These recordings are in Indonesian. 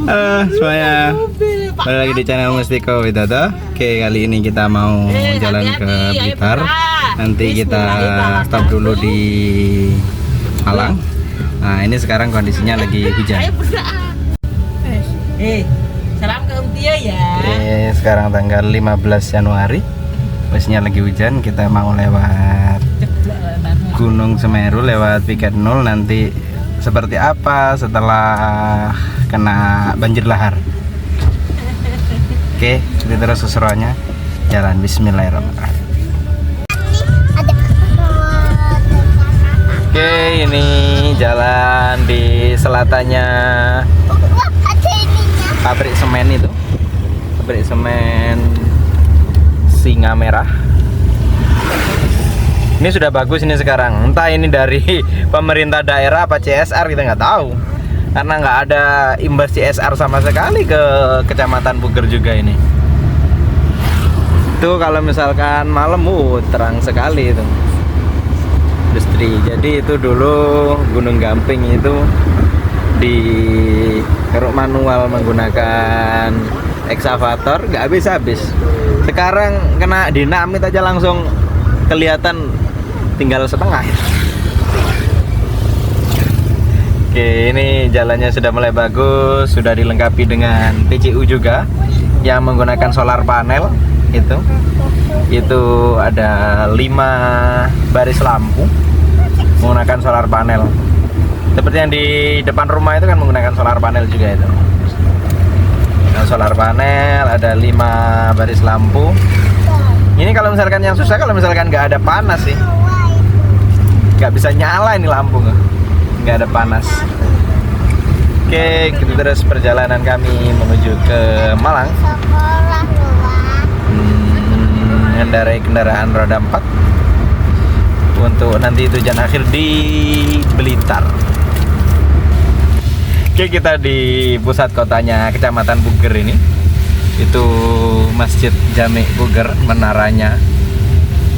Halo semuanya, balik lagi di channel Mustiko Widodo. Oke, kali ini kita mau jalan ke Blitar. Nanti kita stop dulu di Malang. Nah, ini sekarang kondisinya lagi hujan. Salam ke Om Tio ya. Sekarang tanggal 15 Januari. Posisinya lagi hujan. Kita mau lewat Gunung Semeru, lewat Piket Nul. Nanti seperti apa setelah kena banjir lahar. Oke, kita terus keseruannya. Jalan, bismillahirrahmanirrahim. Oke, ini jalan di selatannya pabrik semen itu. Pabrik semen Singa Merah. Ini sudah bagus ini sekarang. Entah ini dari pemerintah daerah apa CSR, kita nggak tahu. Karena nggak ada imbas CSR sama sekali ke Kecamatan Puger juga ini. Itu kalau misalkan malam, terang sekali itu. Industri. Jadi itu dulu Gunung Gamping itu dikeruk manual menggunakan eksavator, nggak habis-habis. Sekarang kena dinamit aja langsung kelihatan tinggal setengah. Oke, ini jalannya sudah mulai bagus, sudah dilengkapi dengan PCU juga yang menggunakan solar panel. Itu ada 5 baris lampu menggunakan solar panel. Seperti yang di depan rumah itu kan menggunakan solar panel juga itu. Nah, solar panel ada 5 baris lampu. Ini kalau misalkan yang susah, kalau misalkan nggak ada panas sih, nggak bisa nyala ini lampu, nggak ada panas. Oke, kita terus perjalanan kami menuju ke Malang. Mengendarai kendaraan roda 4 untuk nanti tujuan akhir di Blitar. Oke, kita di pusat kotanya Kecamatan Puger ini. Itu Masjid Jami Puger, menaranya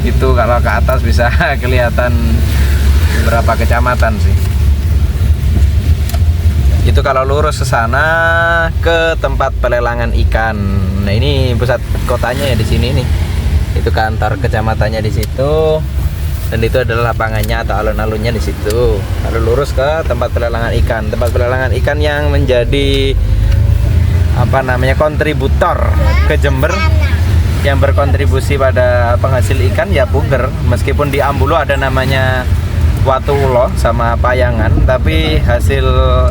itu kalau ke atas bisa kelihatan beberapa kecamatan sih. Itu kalau lurus ke sana ke tempat pelelangan ikan. Nah, ini pusat kotanya ya di sini nih. Itu kantor kecamatannya di situ. Dan itu adalah lapangannya atau alun-alunnya di situ. Lalu lurus ke tempat pelelangan ikan. Tempat pelelangan ikan yang menjadi kontributor ke Jember, yang berkontribusi pada penghasil ikan ya Puger. Meskipun di Ambulo ada namanya Watulo sama Payangan, tapi hasil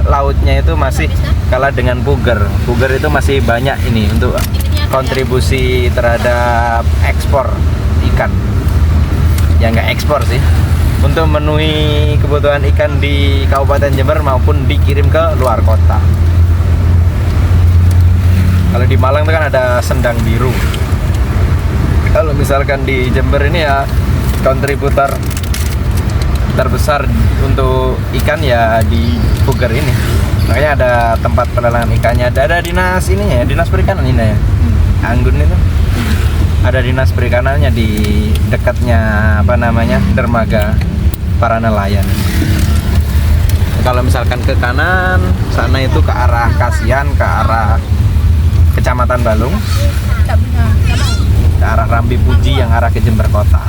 lautnya itu masih kalah dengan Puger. Puger itu masih banyak ini untuk kontribusi terhadap ekspor ikan. Ya nggak ekspor sih, untuk memenuhi kebutuhan ikan di Kabupaten Jember maupun dikirim ke luar kota. Kalau di Malang itu kan ada Sendang Biru. Kalau misalkan di Jember ini ya kontributor terbesar untuk ikan ya di Puger ini. Makanya ada tempat pelelangan ikannya. Ada dinas ini ya, dinas perikanan ini ya. Anggun itu. Ada dinas perikanannya di dekatnya dermaga para nelayan. Kalau misalkan ke kanan sana itu ke arah Kasian, ke arah Kecamatan Balung, ke arah Rambi Puji yang arah ke Jember Kota.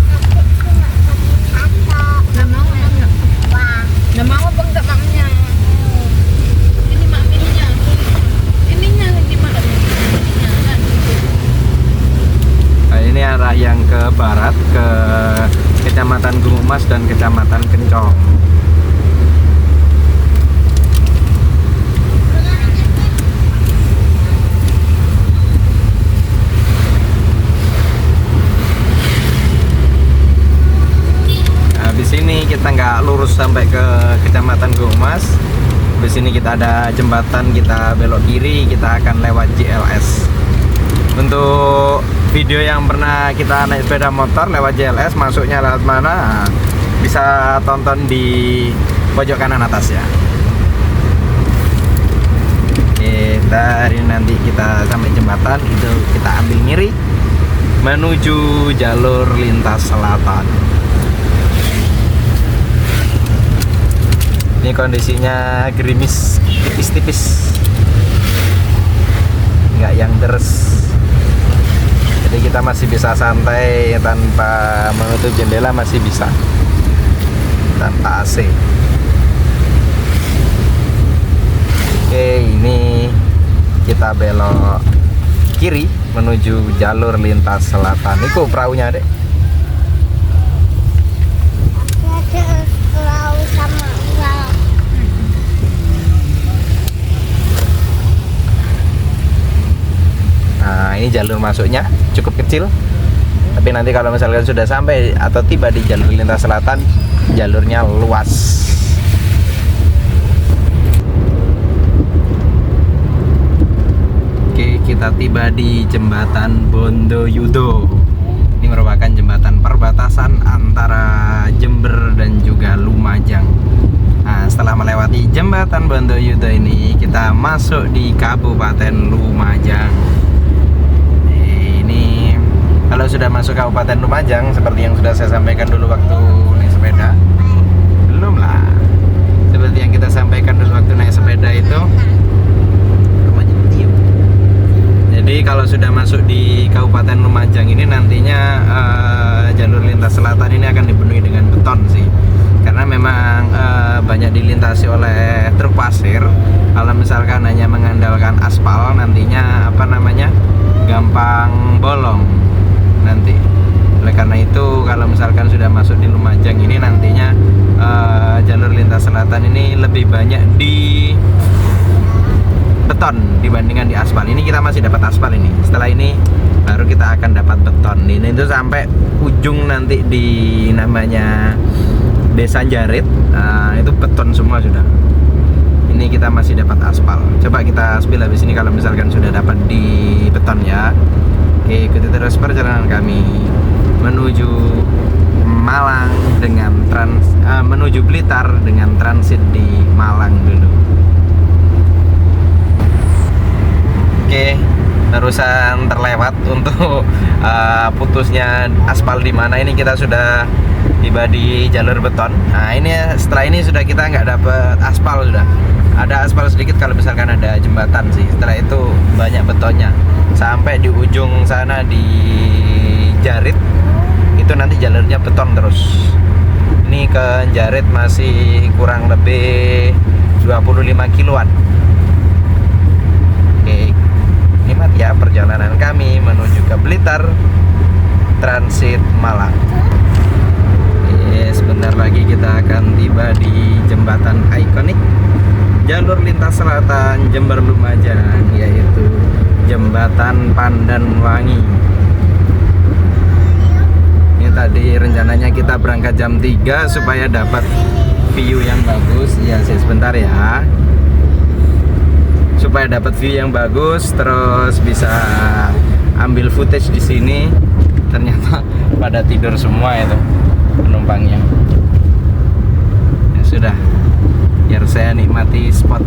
Nah, ini arah yang ke barat, ke Kecamatan Gunung Mas dan Kecamatan Kencong. Di sini kita nggak lurus sampai ke Kecamatan Gomas. Di sini kita ada jembatan, kita belok kiri, kita akan lewat JLS. Untuk video yang pernah kita naik sepeda motor lewat JLS, masuknya lewat mana, bisa tonton di pojok kanan atas ya. Dari nanti kita sampai jembatan itu kita ambil kiri menuju jalur lintas selatan. Ini kondisinya gerimis tipis-tipis. nggak yang deres. Jadi kita masih bisa santai tanpa menutup jendela, masih bisa tanpa AC. Oke, ini kita belok kiri menuju jalur lintas selatan. Itu perahunya, Dek. Ada perahu sama perahu. Nah, ini jalur masuknya cukup kecil. Tapi nanti kalau misalkan sudah sampai atau tiba di jalur lintas selatan, jalurnya luas. Oke, kita tiba di jembatan Bondoyudo. Ini merupakan jembatan perbatasan antara Jember dan juga Lumajang. Nah, setelah melewati jembatan Bondoyudo ini, kita masuk di Kabupaten Lumajang. Ini kalau sudah masuk Kabupaten Lumajang, seperti yang sudah saya sampaikan dulu waktu naik sepeda, belum lah. Seperti yang kita sampaikan dulu waktu naik sepeda itu, jadi kalau sudah masuk di Kabupaten Lumajang ini nantinya jalur lintas selatan ini akan dipenuhi dengan beton sih, karena memang banyak dilintasi oleh truk pasir. Kalau misalkan hanya mengandalkan aspal, nantinya gampang bolong nanti. Oleh karena itu, kalau misalkan sudah masuk di Lumajang ini nantinya jalur lintas selatan ini lebih banyak di beton dibandingkan di aspal. Ini kita masih dapat aspal ini. Setelah ini baru kita akan dapat beton. Ini itu sampai ujung nanti di namanya Desa Jarit. Nah, itu beton semua sudah. Ini kita masih dapat aspal. Coba kita spill habis ini kalau misalkan sudah dapat di beton ya. Oke, ikuti terus perjalanan kami menuju Malang dengan menuju Blitar dengan transit di Malang dulu. Oke, terusan terlewat untuk putusnya aspal di mana. Ini kita sudah tiba di jalur beton. Nah, ini setelah ini sudah kita nggak dapet aspal, sudah ada aspal sedikit kalau misalkan ada jembatan sih. Setelah itu banyak betonnya sampai di ujung sana di Jarit, itu nanti jalurnya beton terus. Ini ke Jarit masih kurang lebih 25 kiloan. Oke, nikmat ya perjalanan kami menuju ke Blitar transit Malang. Sebentar lagi kita akan tiba di jembatan ikonik jalur lintas selatan Jember Lumajang, yaitu Jembatan Pandanwangi. Ini tadi rencananya kita berangkat jam 3 supaya dapat view yang bagus. Ya, sebentar ya. Supaya dapat view yang bagus, terus bisa ambil footage di sini. Ternyata pada tidur semua itu penumpangnya. Ya sudah, biar saya nikmati spot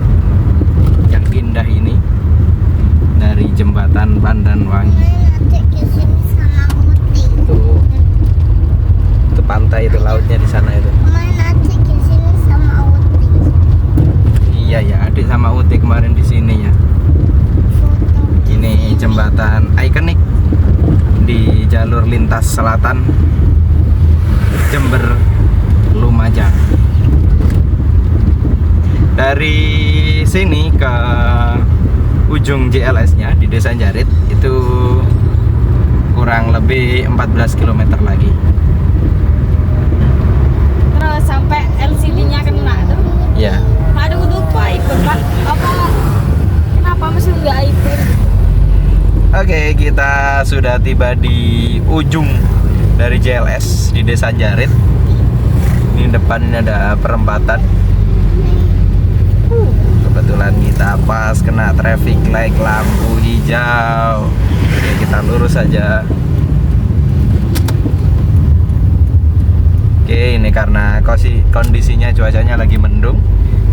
yang indah ini dari jembatan Pandanwangi. Nanti kesini sama Uti. Itu pantai, itu lautnya di sana itu. Nanti kesini sama Uti. Iya ya, adik sama Uti kemarin di sini ya. Foto. Ini jembatan ikonik di jalur lintas selatan Jember Lumajang. Dari sini ke ujung JLS-nya di Desa Jarit itu kurang lebih 14 km lagi. Terus sampai LCD-nya kena tuh. Ya. Aduh, lupa iPhone Pak. Kenapa masih nggak iPhone? Oke, kita sudah tiba di ujung dari JLS di Desa Jarit. Ini depan ini ada perempatan. Kebetulan kita pas kena traffic light lampu hijau. Oke, kita lurus saja. Oke, ini karena kondisinya cuacanya lagi mendung,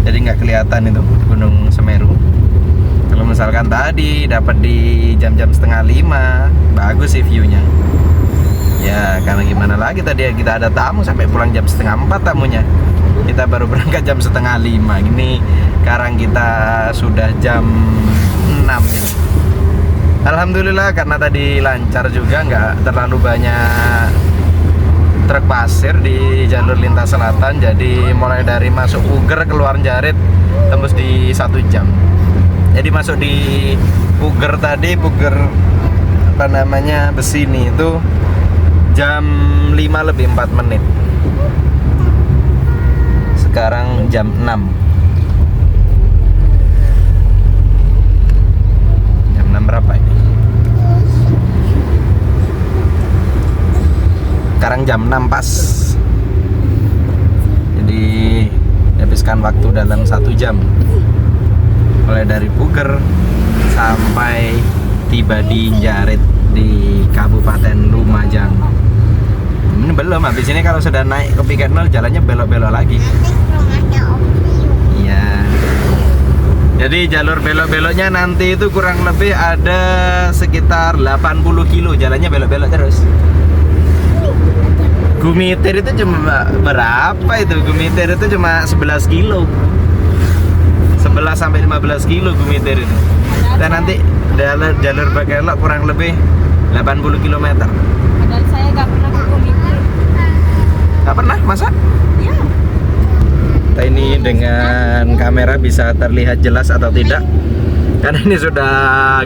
jadi nggak kelihatan itu Gunung Semeru. Kalau misalkan tadi dapat di jam-jam 4:30, bagus sih view-nya. Ya, karena gimana lagi, tadi kita ada tamu sampai pulang jam 3:30 tamunya. Kita baru berangkat jam 4:30. Ini sekarang kita sudah jam 6 ini. Alhamdulillah karena tadi lancar juga, nggak terlalu banyak truk pasir di jalur lintas selatan. Jadi mulai dari masuk Puger keluar Jarit tembus di 1 jam. Jadi masuk di Puger tadi, Puger apa namanya Besini itu jam 5 lebih 4 menit. Sekarang jam 6. Jam 6 berapa ini? Sekarang jam 6 pas. Jadi habiskan waktu dalam 1 jam. Mulai dari Puger sampai tiba di Jarit di Kabupaten Lumajang. Ini belum, habis ini kalau sudah naik ke Piket 0 jalannya belok-belok lagi. Nanti ke rumahnya Om Rio. Iya. Jadi jalur belok-beloknya nanti itu kurang lebih ada sekitar 80 kilo, jalannya belok-belok terus. Gumitir itu cuma berapa itu? Gumitir itu cuma 11 kilo. 11 sampai 15 kilo Gumitir itu. Dan nanti jalur belok kurang lebih 80 km. Padahal saya nggak pernah ke Gumitir. Nggak pernah, masa? Iya. Kita ini dengan kamera bisa terlihat jelas atau tidak? Karena ini sudah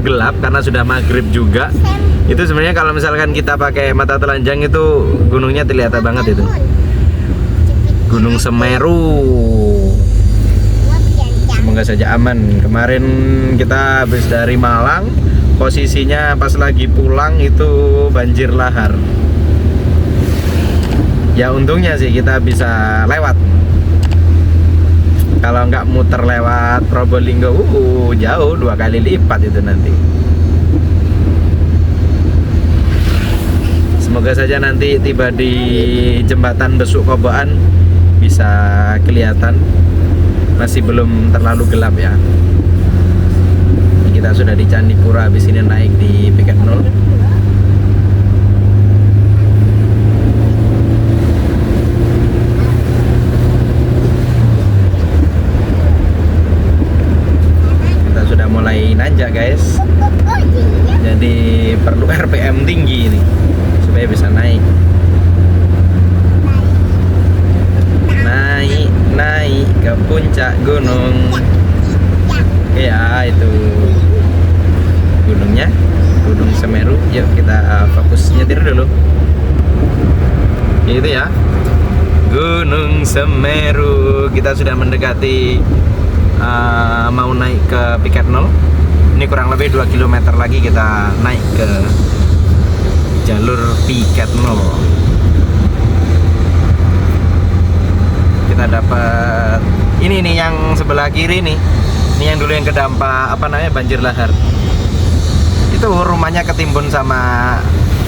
gelap, karena sudah maghrib juga. Itu sebenarnya kalau misalkan kita pakai mata telanjang itu gunungnya terlihat banget itu. Gunung Semeru. Semoga saja aman. Kemarin kita habis dari Malang, posisinya pas lagi pulang itu banjir lahar. Ya untungnya sih kita bisa lewat. Kalau nggak muter lewat Probolinggo, jauh 2 kali lipat itu nanti. Semoga saja nanti tiba di jembatan Besuk Koboan bisa kelihatan. Masih belum terlalu gelap ya. Kita sudah di Candipuro, habis ini naik di Piket 0. Kita sudah mulai nanjak guys. Jadi perlu RPM tinggi ini supaya bisa naik. Naik ke puncak gunung. Ya itu gunungnya, Gunung Semeru. Yuk kita fokus nyetir dulu. Itu ya, Gunung Semeru. Kita sudah mendekati mau naik ke Piket 0. Ini kurang lebih 2 km lagi kita naik ke jalur Piket 0. Kita dapat ini nih yang sebelah kiri nih. Ini yang dulu yang kedampak apa namanya banjir lahar. Itu rumahnya ketimbun sama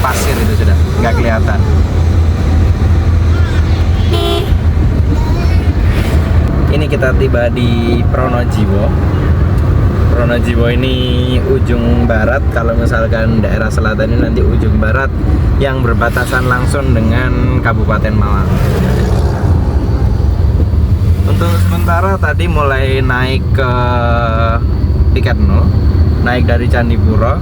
pasir itu sudah nggak kelihatan. Ini kita tiba di Pronojiwo. Pronojiwo ini ujung barat. Kalau misalkan daerah selatan ini nanti ujung barat yang berbatasan langsung dengan Kabupaten Malang. Untuk sementara tadi mulai naik ke Piket 0, naik dari Candipuro.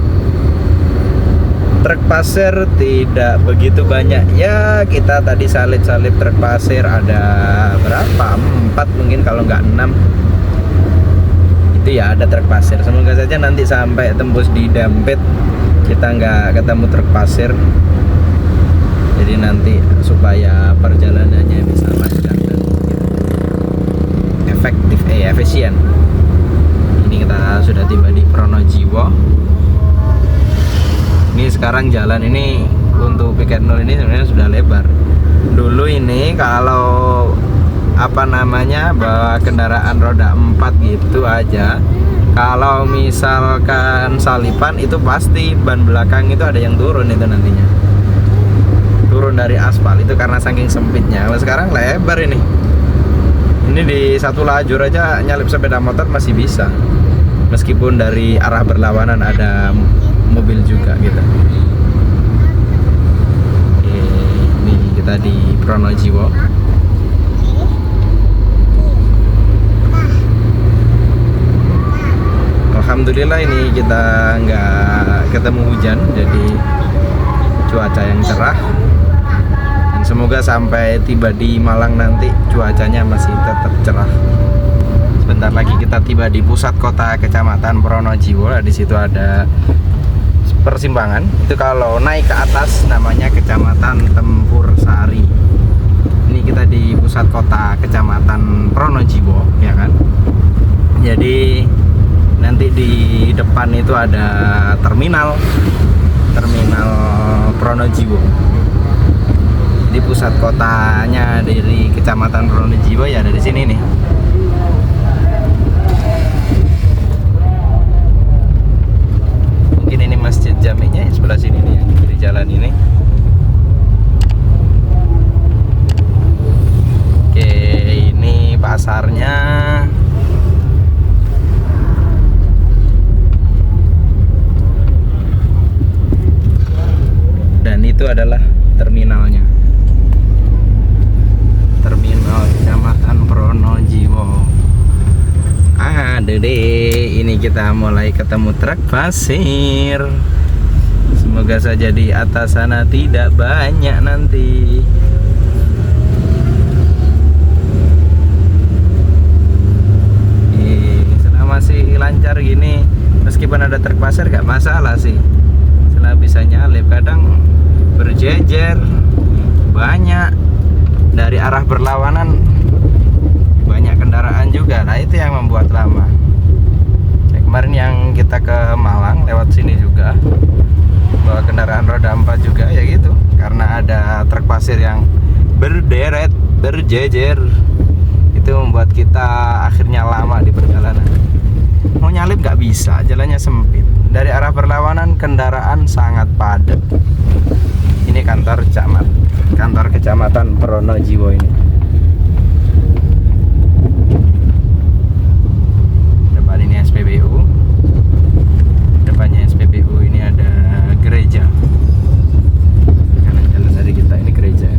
Truk pasir tidak begitu banyak ya, kita tadi salip-salip truk pasir ada berapa? 4 mungkin kalau nggak 6. Itu ya ada truk pasir. Semoga saja nanti sampai tembus di Dampit kita nggak ketemu truk pasir. Jadi nanti supaya perjalanannya bisa lancar dan efisien. Ini kita sudah tiba di Pronojiwo. Ini sekarang jalan ini untuk Piket 0 ini sebenarnya sudah lebar. Dulu ini kalau apa namanya bawa kendaraan roda 4 gitu aja, kalau misalkan salipan itu pasti ban belakang itu ada yang turun itu nantinya. Turun dari aspal itu karena saking sempitnya. Kalau sekarang lebar ini. Ini di satu lajur aja nyalip sepeda motor masih bisa. Meskipun dari arah berlawanan ada mobil juga gitu. Oke, ini kita di Pronojiwo. Alhamdulillah ini kita nggak ketemu hujan, jadi cuaca yang cerah. Dan semoga sampai tiba di Malang nanti cuacanya masih tetap cerah. Sebentar lagi kita tiba di pusat kota Kecamatan Pronojiwo. Di situ ada persimpangan. Itu kalau naik ke atas namanya Kecamatan Tempur Sari. Ini kita di pusat kota Kecamatan Pronojiwo, ya kan? Jadi nanti di depan itu ada terminal Pronojiwo. Di pusat kotanya dari Kecamatan Pronojiwo ya dari sini nih. Mungkin ini Masjid Jaminya sebelah sini nih, di jalan ini. Oke, ini pasarnya. Dan itu adalah terminalnya. Terminal Kecamatan Pronojiwo. Aduh deh, ini kita mulai ketemu truk pasir. Semoga saja di atas sana tidak banyak nanti. Selama masih lancar gini, meskipun ada truk pasir gak masalah sih. Selama bisa nyalip, kadang berjejer banyak dari arah berlawanan, banyak kendaraan juga. Nah itu yang membuat lama. Kemarin yang kita ke Malang lewat sini juga bawa kendaraan roda 4 juga ya gitu, karena ada truk pasir yang berderet berjejer. Itu membuat kita akhirnya lama di perjalanan. Mau nyalip gak bisa, jalannya sempit. Dari arah berlawanan kendaraan sangat padat. Ini kantor Kecamatan Pronojiwo ini. Depan ini SPBU. Depannya SPBU ini ada gereja. Kanan jalan dari kita ini gereja.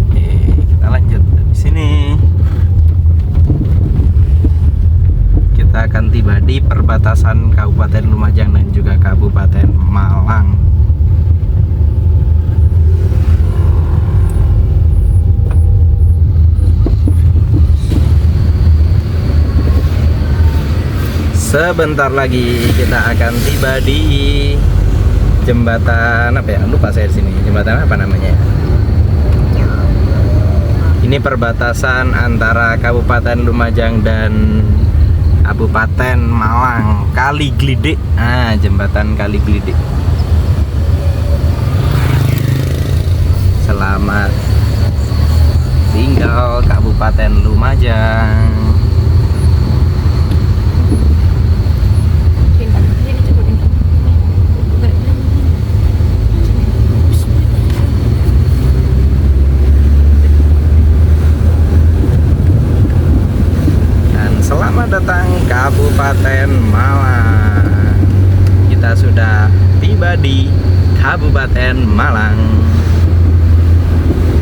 Oke, kita lanjut di sini. Kita akan tiba di perbatasan Kabupaten Lumajang dan juga Kabupaten Malang. Sebentar lagi kita akan tiba di jembatan apa ya? Lupa saya di sini. Jembatan apa namanya? Ini perbatasan antara Kabupaten Lumajang dan Kabupaten Malang, Kali Glidik. Jembatan Kali Glidik. Selamat tinggal Kabupaten Lumajang. Selamat datang Kabupaten Malang. Kita sudah tiba di Kabupaten Malang.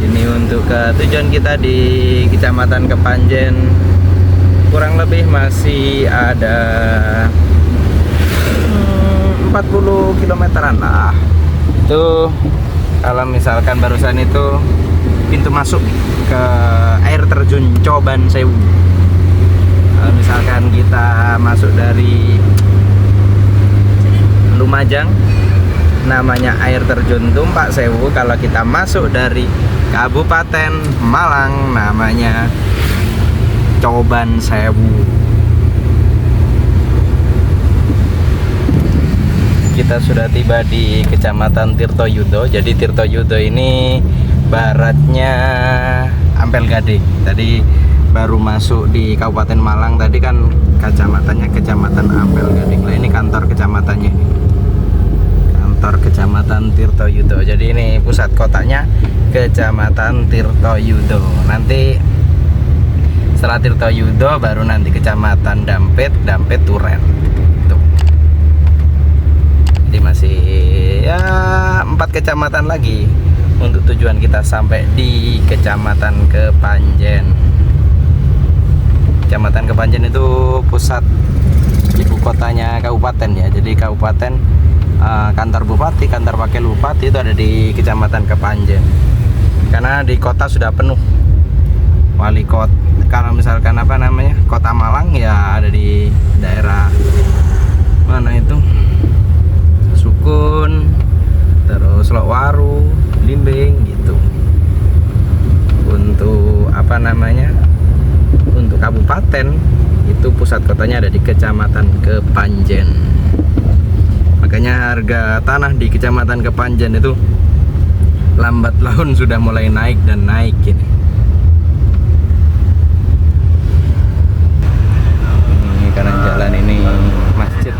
Ini untuk ke tujuan kita di Kecamatan Kepanjen. Kurang lebih masih ada 40 kilometeran lah. Itu kalau misalkan barusan itu pintu masuk ke air terjun Coban Sewu. Misalkan kita masuk dari Lumajang namanya air terjun Tumpak Sewu. Kalau kita masuk dari Kabupaten Malang namanya Coban Sewu. Kita sudah tiba di Kecamatan Tirtoyudo. Jadi Tirtoyudo ini baratnya Ampel Gading. Tadi baru masuk di Kabupaten Malang, tadi kan kecamatannya Kecamatan Ampel Gading. Nah, ini kantor kecamatannya ini. Kantor Kecamatan Tirtoyudo. Jadi ini pusat kotanya Kecamatan Tirtoyudo. Nanti setelah Tirtoyudo baru nanti Kecamatan Dampit Turen. Tuh. Jadi masih ya 4 kecamatan lagi untuk tujuan kita sampai di Kecamatan Kepanjen. Kecamatan Kepanjen itu pusat ibu kotanya kabupaten ya. Jadi kabupaten, kantor bupati, kantor wakil bupati itu ada di Kecamatan Kepanjen. Karena di kota sudah penuh. Wali kota, kalau misalkan Kota Malang ya ada di daerah mana itu? Sukun, terus Lokwaru, Limbing gitu. Untuk untuk kabupaten itu pusat kotanya ada di Kecamatan Kepanjen. Makanya harga tanah di Kecamatan Kepanjen itu lambat laun sudah mulai naik dan naik ini. Ini kanan jalan ini masjid,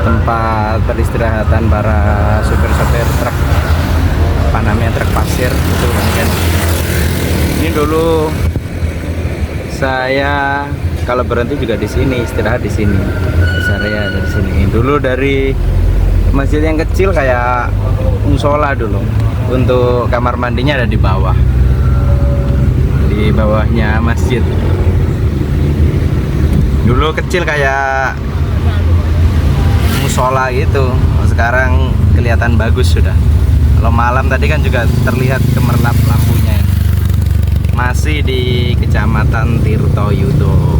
tempat peristirahatan para supir-supir truk, truk pasir itu kan. Ini dulu saya kalau berhenti juga di sini, istirahat di sini. Saya dari sini. Dulu dari masjid yang kecil kayak musola dulu. Untuk kamar mandinya ada di bawah. Di bawahnya masjid. Dulu kecil kayak musola gitu. Sekarang kelihatan bagus sudah. Kalau malam tadi kan juga terlihat gemerlap lampunya. Masih di Kecamatan Tirtoyudo.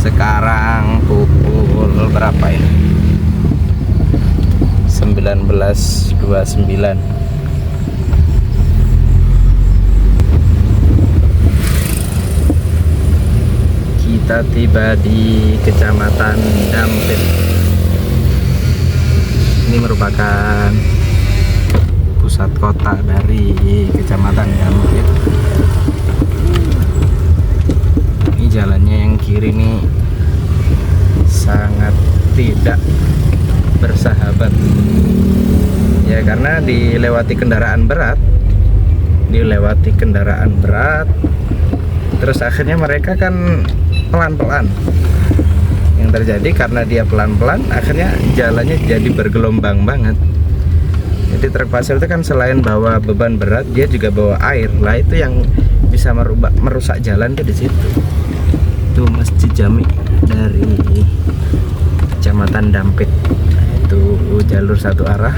Sekarang pukul berapa ini? 19.29. Kita tiba di Kecamatan Dampit. Ini merupakan pusat kota dari Kecamatan Dampit. Ini jalannya yang kiri nih sangat tidak bersahabat ya, karena dilewati kendaraan berat, terus akhirnya mereka kan pelan-pelan. Yang terjadi karena dia pelan-pelan, akhirnya jalannya jadi bergelombang banget. Jadi truk pasir itu kan selain bawa beban berat, dia juga bawa air. Lah itu yang bisa merusak jalan tuh di situ. Itu Masjid Jami dari Kecamatan Dampit. Itu jalur satu arah.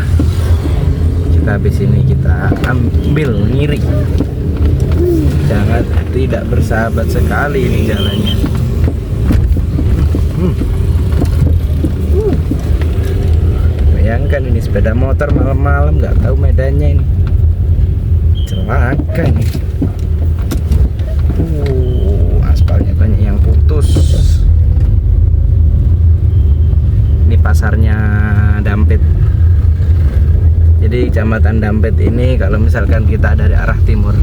Kita habis ini kita ambil ngiri. Sangat tidak bersahabat sekali ini jalannya. Bayangkan ini sepeda motor malam-malam nggak tahu medannya ini, celaka ini. Aspalnya banyak yang putus. Ini pasarnya Dampit. Jadi Kecamatan Dampit ini kalau misalkan kita dari arah timur,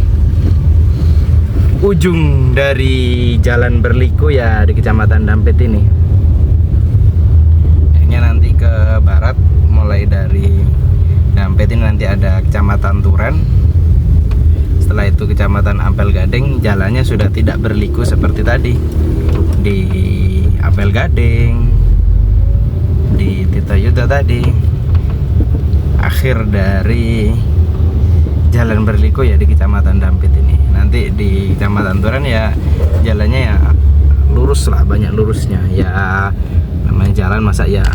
ujung dari Jalan Berliku ya di Kecamatan Dampit ini. Akhirnya nanti ke barat, mulai dari Dampit ini nanti ada Kecamatan Turen. Setelah itu Kecamatan Ampel Gading. Jalannya sudah tidak berliku seperti tadi. Di Ampel Gading, di Tirtoyudo tadi. Akhir dari Jalan Berliku ya di Kecamatan Dampit ini. Nanti di Kecamatan Turen ya jalannya ya lurus lah, banyak lurusnya. Ya namanya jalan masa ya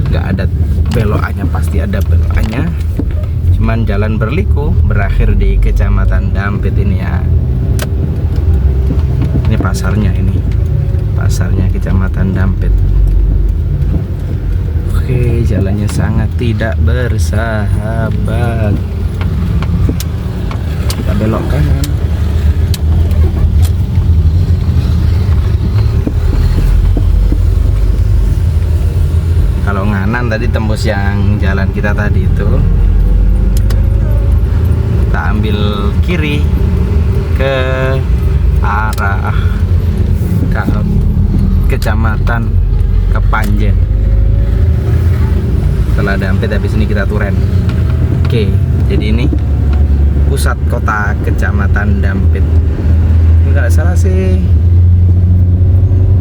nggak ada belokannya, pasti ada belokannya. Cuman Jalan Berliku berakhir di Kecamatan Dampit ini ya. Ini pasarnya ini. Pasarnya Kecamatan Dampit. Oke, jalannya sangat tidak bersahabat. Kita belok kanan. Kalau nganan tadi tembus yang jalan kita tadi itu, kita ambil kiri ke arah Kecamatan Kepanjen. Setelah Dampit habis ini kita Turen. Oke, jadi ini pusat kota Kecamatan Dampit. Nggak salah sih,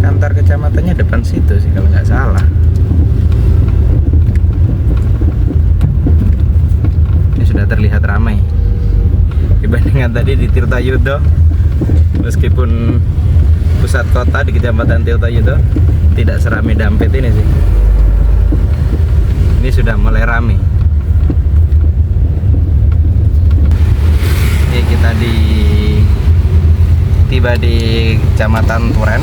kantor kecamatannya depan situ sih kalau nggak salah. Ini sudah terlihat ramai dibandingkan tadi di Tirtoyudo. Meskipun pusat kota di Kecamatan Tiotoy itu tidak serame Dampit ini sih. Ini sudah mulai rame. Oke, kita tiba di Kecamatan Turen.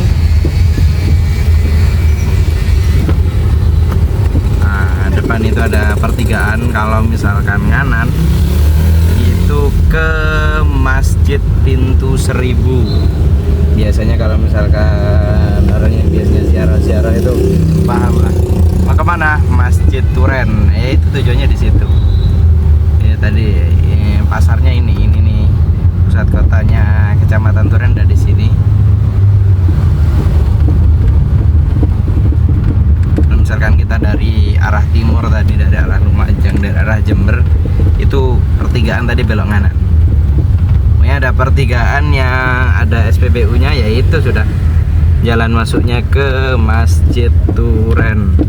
Nah, depan itu ada pertigaan. Kalau misalkan nganan itu ke Masjid Pintu Seribu. Biasanya kalau misalkan orang yang biasanya ziarah-ziarah itu paham lah. Mau kemana? Masjid Turen. Itu tujuannya di situ. Ya tadi pasarnya ini nih, pusat kotanya Kecamatan Turen ada di sini. Kalau misalkan kita dari arah timur tadi, dari arah Lumajang, dari arah Jember, itu pertigaan tadi belok kanan. Ada pertigaan yang ada SPBU-nya, yaitu sudah jalan masuknya ke Masjid Turen.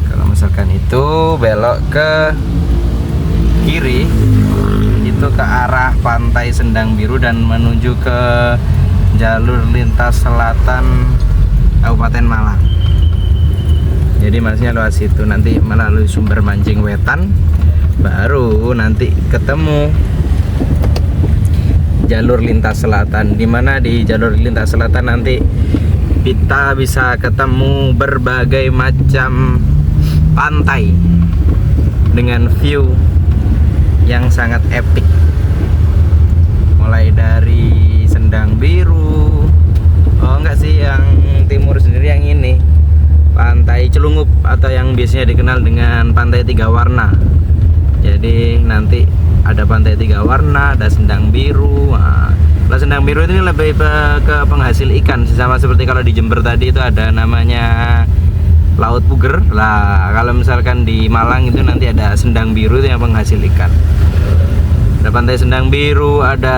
Kalau misalkan itu belok ke kiri, itu ke arah Pantai Sendang Biru dan menuju ke jalur lintas selatan Kabupaten Malang. Jadi masnya lewat situ, nanti melalui Sumber Mancing Wetan, baru nanti ketemu jalur lintas selatan. Dimana di jalur lintas selatan nanti kita bisa ketemu berbagai macam pantai dengan view yang sangat epic. Mulai dari Sendang Biru, oh enggak sih, yang timur sendiri yang ini Pantai Celungup, atau yang biasanya dikenal dengan Pantai Tiga Warna. Jadi nanti ada Pantai Tiga Warna, ada Sendang Biru. Nah, kalau Sendang Biru ini lebih ke penghasil ikan, sama seperti kalau di Jember tadi itu ada namanya Laut Puger. Lah kalau misalkan di Malang itu nanti ada Sendang Biru itu yang penghasil ikan. Ada Pantai Sendang Biru, ada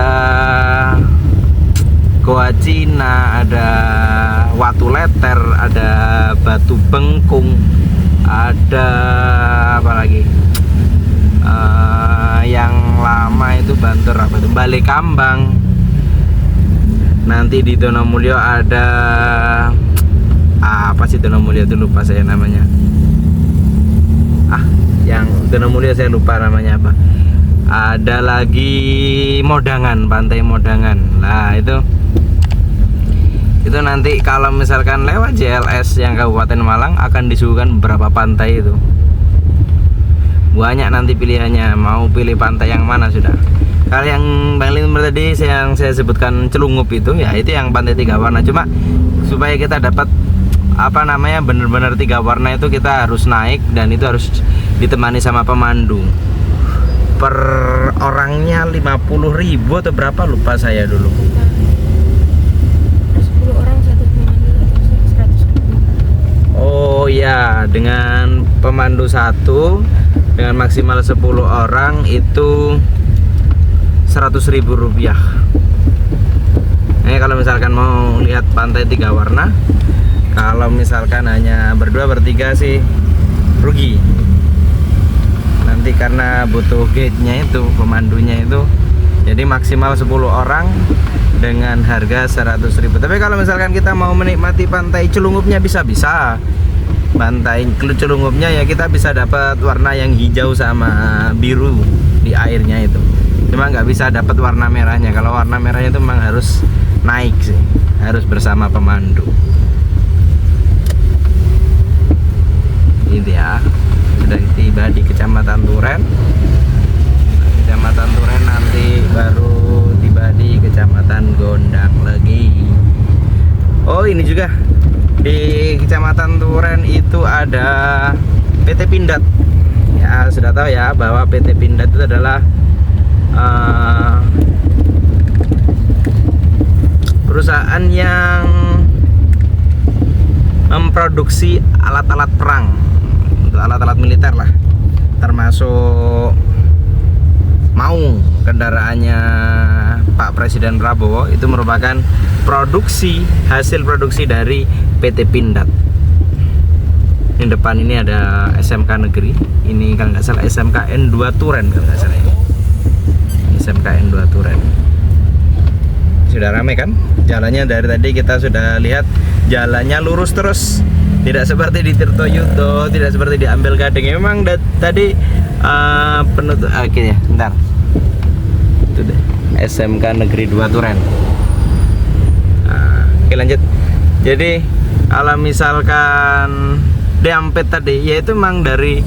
Goa Cina, ada Watu Leter, ada Batu Bengkung, ada apa lagi? Yang lama itu Banter apa itu? Bale Kambang. Nanti di Donomulyo ada apa sih Donomulyo itu, lupa saya namanya. Yang Donomulyo saya lupa namanya apa. Ada lagi Modangan, Pantai Modangan. Nah, itu nanti kalau misalkan lewat JLS yang Kabupaten Malang akan disuguhkan beberapa pantai itu. Banyak nanti pilihannya, mau pilih pantai yang mana sudah. Kalau yang paling tadi yang saya sebutkan Celungup itu, ya itu yang Pantai Tiga Warna. Cuma supaya kita dapat apa namanya benar-benar tiga warna itu kita harus naik, dan itu harus ditemani sama pemandu. Per orangnya 50.000 atau berapa lupa saya dulu. 10 orang satu pemandu atau 100.000. Oh ya, dengan pemandu satu dengan maksimal 10 orang itu 100.000 rupiah. Nah, kalau misalkan mau lihat Pantai Tiga Warna, kalau misalkan hanya berdua bertiga sih rugi. Nanti karena butuh guide-nya itu, pemandunya itu, jadi maksimal 10 orang dengan harga 100.000. Tapi kalau misalkan kita mau menikmati Pantai Celungupnya bisa-bisa. Pantai Celungupnya ya kita bisa dapat warna yang hijau sama biru di airnya itu. Cuma nggak bisa dapat warna merahnya. Kalau warna merahnya itu memang harus naik sih, harus bersama pemandu. Ini ya, sudah tiba di Kecamatan Turen. Kecamatan Turen nanti baru tiba di Kecamatan Gondang lagi. Oh, ini juga di Kecamatan Turen itu ada PT Pindad. Ya, sudah tahu ya bahwa PT Pindad itu adalah perusahaan yang memproduksi alat-alat perang, alat-alat militer lah, termasuk Maung, kendaraannya Pak Presiden Prabowo itu merupakan hasil produksi dari PT Pindad. Di depan ini ada SMK Negeri, ini kalau nggak salah SMK N2 Turen kalau nggak salah ini. SMKN 2 Turen. Sudah ramai kan? Jalannya dari tadi kita sudah lihat jalannya lurus terus. Tidak seperti di Tirtoyudo, tidak seperti di Ambel Gading. Memang tadi penutup akhirnya, bentar. Itu deh, SMK Negeri 2 Turen. Oke, lanjut. Jadi kalau misalkan Diampet tadi, yaitu memang dari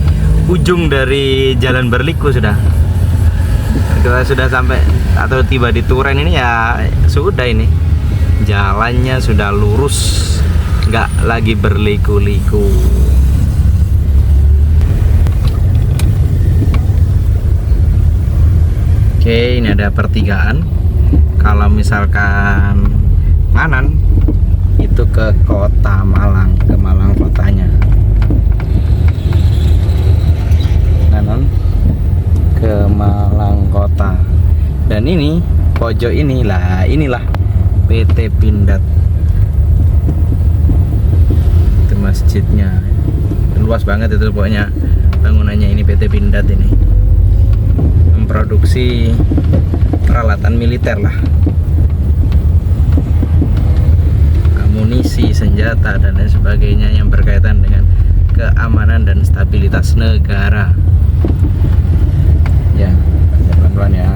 ujung dari Jalan Berliku sudah. Kita sudah sampai atau tiba di Turen ini ya sudah ini. Jalannya sudah lurus, nggak lagi berliku-liku. Oke, ini ada pertigaan. Kalau misalkan kanan itu ke kota Malang, ke Malang kotanya. Kanan ke Malang kota. Dan ini pojok inilah PT Pindad. Itu masjidnya. Luas banget itu pokoknya bangunannya ini PT Pindad ini. Memproduksi peralatan militer lah. Amunisi, senjata dan lain sebagainya yang berkaitan dengan keamanan dan stabilitas negara. Ya, pelan-pelan ya.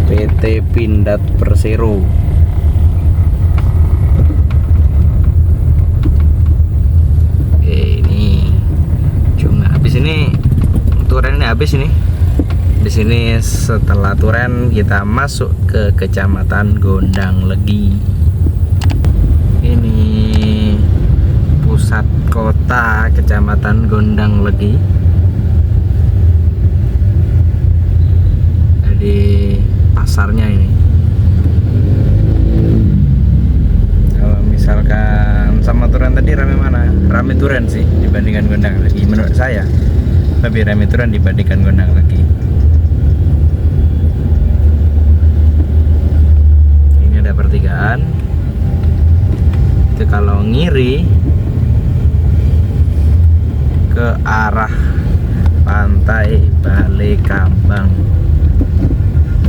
PT Pindad Persero. Ini cuma habis ini Turen ini habis ini. Di sini setelah Turen kita masuk ke Kecamatan Gondang Legi. Ini pusat kota Kecamatan Gondang Legi. Jadi pasarnya ini. Kalau misalkan sama Turen tadi rame mana? Rame Turen sih dibandingkan Gondang Legi. Menurut saya lebih rame Turen dibandingkan Gondang Legi. Ini ada pertigaan. Itu kalau ngiri ke arah pantai Balai Kambang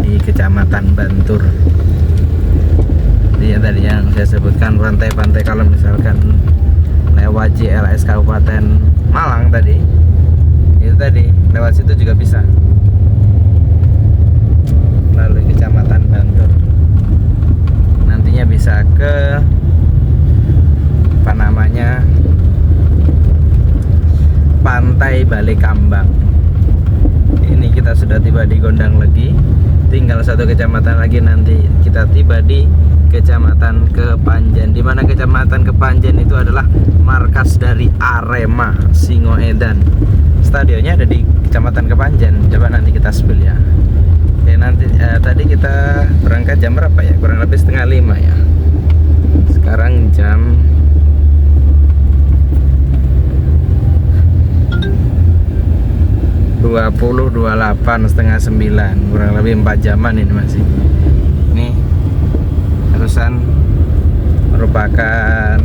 di Kecamatan Bantur. Jadi tadi yang saya sebutkan pantai-pantai kalau misalkan lewat JLS Kabupaten Malang tadi, itu tadi lewat situ juga bisa. Lalu Kecamatan Bantur. Nantinya bisa ke apa namanya? Pantai Balai Kambang. Ini kita sudah tiba di Gondang Legi. Tinggal satu kecamatan lagi nanti kita tiba di Kecamatan Kepanjen. Di mana Kecamatan Kepanjen itu adalah markas dari Arema Singoedan. Stadionnya ada di Kecamatan Kepanjen. Coba nanti kita spill ya. Oke, nanti tadi kita berangkat jam berapa ya? Kurang lebih 4:30 ya. Sekarang jam 20.28, setengah 9, kurang lebih 4 jaman ini masih. Ini terusan merupakan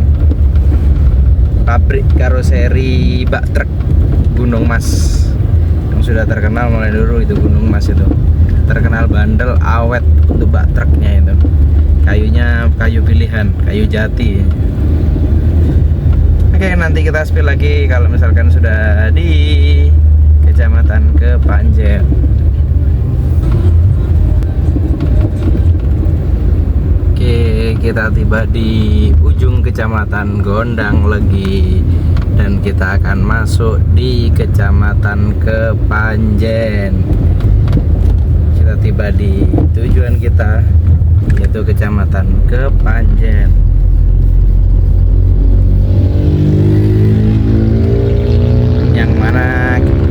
pabrik karoseri bak truk Gunung Mas yang sudah terkenal mulai dulu. Itu Gunung Mas itu terkenal bandel, awet untuk bak truknya itu. Kayunya kayu pilihan, kayu jati. Oke, nanti kita spill lagi kalau misalkan sudah di Kecamatan Kepanjen. Oke, kita tiba di ujung Kecamatan Gondang Legi dan kita akan masuk di Kecamatan Kepanjen. Kita tiba di tujuan kita, yaitu Kecamatan Kepanjen. Yang mana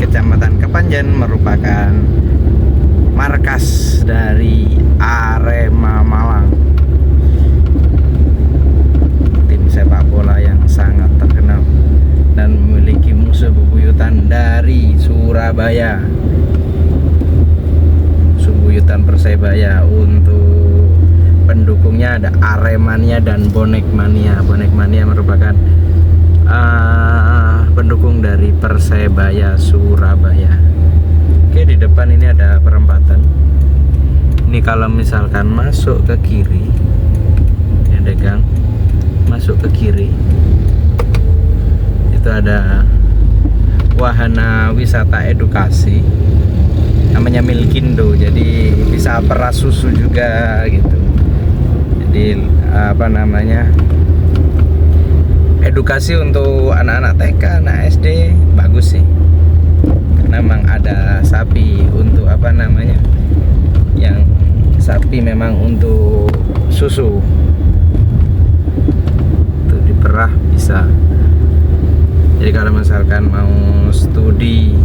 Kecamatan Kepanjen merupakan markas dari Arema Malang, tim sepak bola yang sangat terkenal dan memiliki musuh bebuyutan dari Surabaya. Musuh bebuyutan Persebaya. Untuk pendukungnya ada Aremania dan Bonek Mania. Bonek Mania merupakan pendukung dari Persebaya Surabaya. Oke, di depan ini ada perempatan. Ini kalau misalkan masuk ke kiri, ada gang, masuk ke kiri, itu ada wahana wisata edukasi, namanya Milkindo. Jadi bisa peras susu juga gitu. Jadi apa namanya, edukasi untuk anak-anak TK, anak SD, bagus sih. Memang ada sapi untuk apa namanya, yang sapi memang untuk susu, untuk diperah bisa. Jadi kalau misalkan mau studi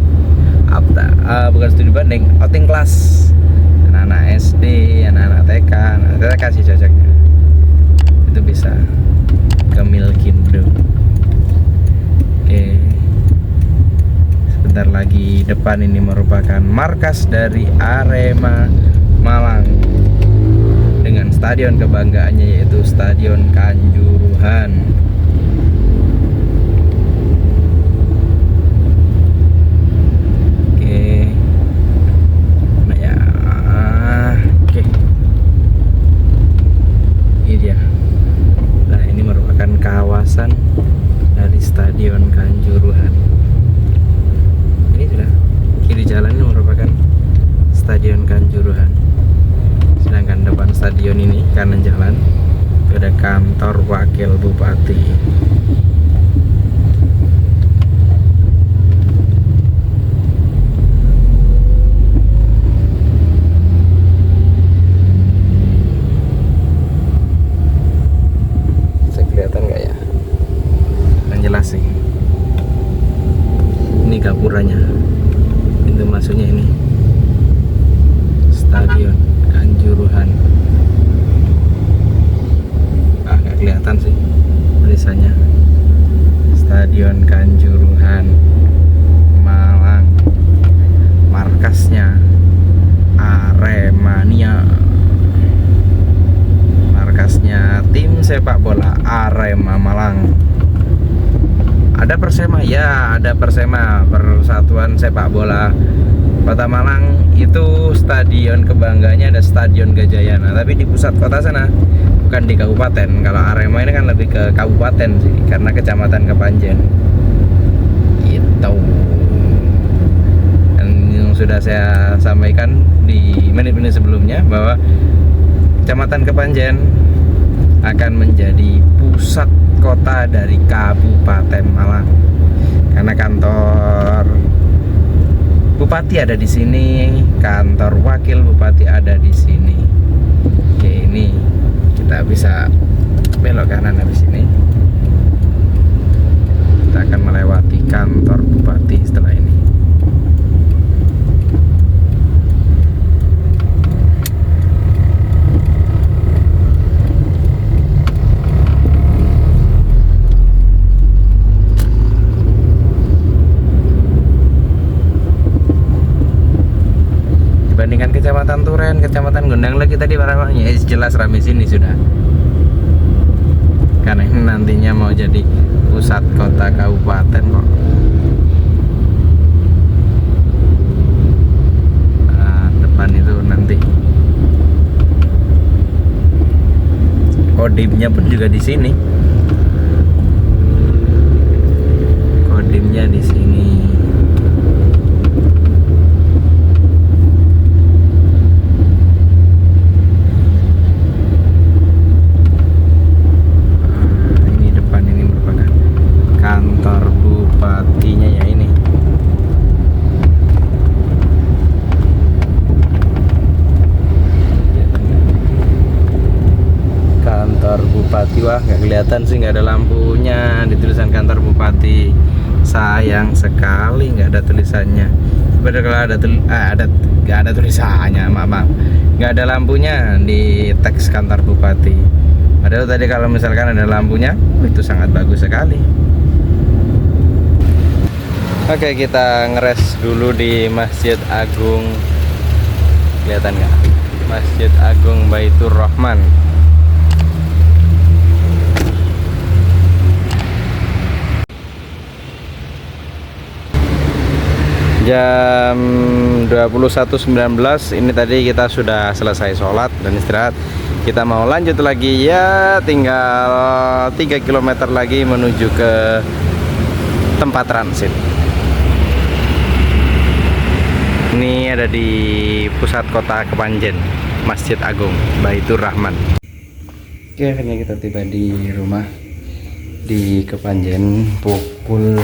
bukan studi banding, outing kelas, anak-anak SD, anak-anak TK, anak TK sih cocoknya, itu bisa ke Milkindo. Oke, sebentar lagi depan ini merupakan markas dari Arema Malang dengan stadion kebanggaannya, yaitu Stadion Kanjuruhan. Oke, nah ya, oke, ini dia. Nah, ini merupakan kawasan dari Stadion Kanjuruhan. Ini sudah kiri jalan ini merupakan Stadion Kanjuruhan. Sedangkan depan stadion ini kanan jalan itu ada kantor wakil bupati. Bisa kelihatan nggak ya? Yang jelas sih. Ini gapuranya, pintu masuknya ini Stadion Kanjuruhan. Nggak kelihatan sih tulisannya, Stadion Kanjuruhan Malang, markasnya Aremania, markasnya tim sepak bola Arema Malang. Ada Persema, ya ada Persema, Persatuan Sepak Bola Kota Malang. Itu stadion kebanggaannya ada Stadion Gajayana, tapi di pusat kota sana, bukan di kabupaten. Kalau Arema ini kan lebih ke kabupaten sih, karena kecamatan Kepanjen gitu. Dan yang sudah saya sampaikan di menit-menit sebelumnya, bahwa kecamatan Kepanjen akan menjadi pusat kota dari Kabupaten Malang, karena kantor bupati ada di sini, kantor wakil bupati ada di sini. Oke, ini kita bisa belok kanan habis ini. Kita akan melewati kantor bupati setelah ini. Dibandingkan Kecamatan Turen, Kecamatan Gondang lagi tadi barangnya jelas ramai sini sudah. Karena ini nantinya mau jadi pusat kota kabupaten kok. Nah, depan itu nanti Kodimnya pun juga di sini. Kodimnya di sini. Ini depan ini merupakan kantor bupatinya ya ini. Kantor bupati, wah nggak kelihatan sih, nggak ada lampunya di tulisan kantor bupati. Sayang sekali nggak ada tulisannya. Padahal kalau ada nggak ada tulisannya, maaf nggak ada lampunya di teks kantor bupati. Padahal tadi kalau misalkan ada lampunya itu sangat bagus sekali. Oke, kita ngeres dulu di Masjid Agung. Kelihatan nggak? Masjid Agung Baitur Rahman. Jam 21.19 ini tadi kita sudah selesai sholat dan istirahat. Kita mau lanjut lagi ya, tinggal 3 km lagi menuju ke tempat transit. Ini ada di pusat kota Kepanjen, Masjid Agung Baitur Rahman. Oke, akhirnya kita tiba di rumah di Kepanjen pukul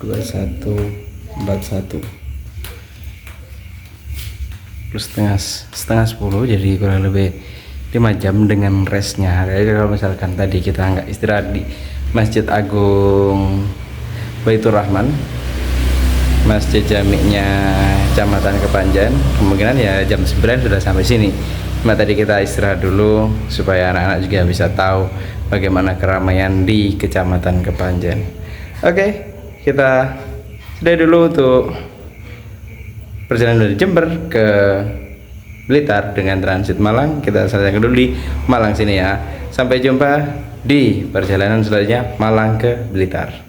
21.41 plus setengah 10, jadi kurang lebih 5 jam dengan restnya. Jadi kalau misalkan tadi kita nggak istirahat di Masjid Agung Baitur Rahman, masjid jamiknya Kecamatan Kepanjen, kemungkinan ya jam 9 sudah sampai sini. Cuma tadi kita istirahat dulu supaya anak-anak juga bisa tahu bagaimana keramaian di Kecamatan Kepanjen. Oke, kita sudah dulu untuk perjalanan dari Jember ke Blitar dengan transit Malang. Kita selesaikan dulu di Malang sini ya. Sampai jumpa di perjalanan selanjutnya Malang ke Blitar.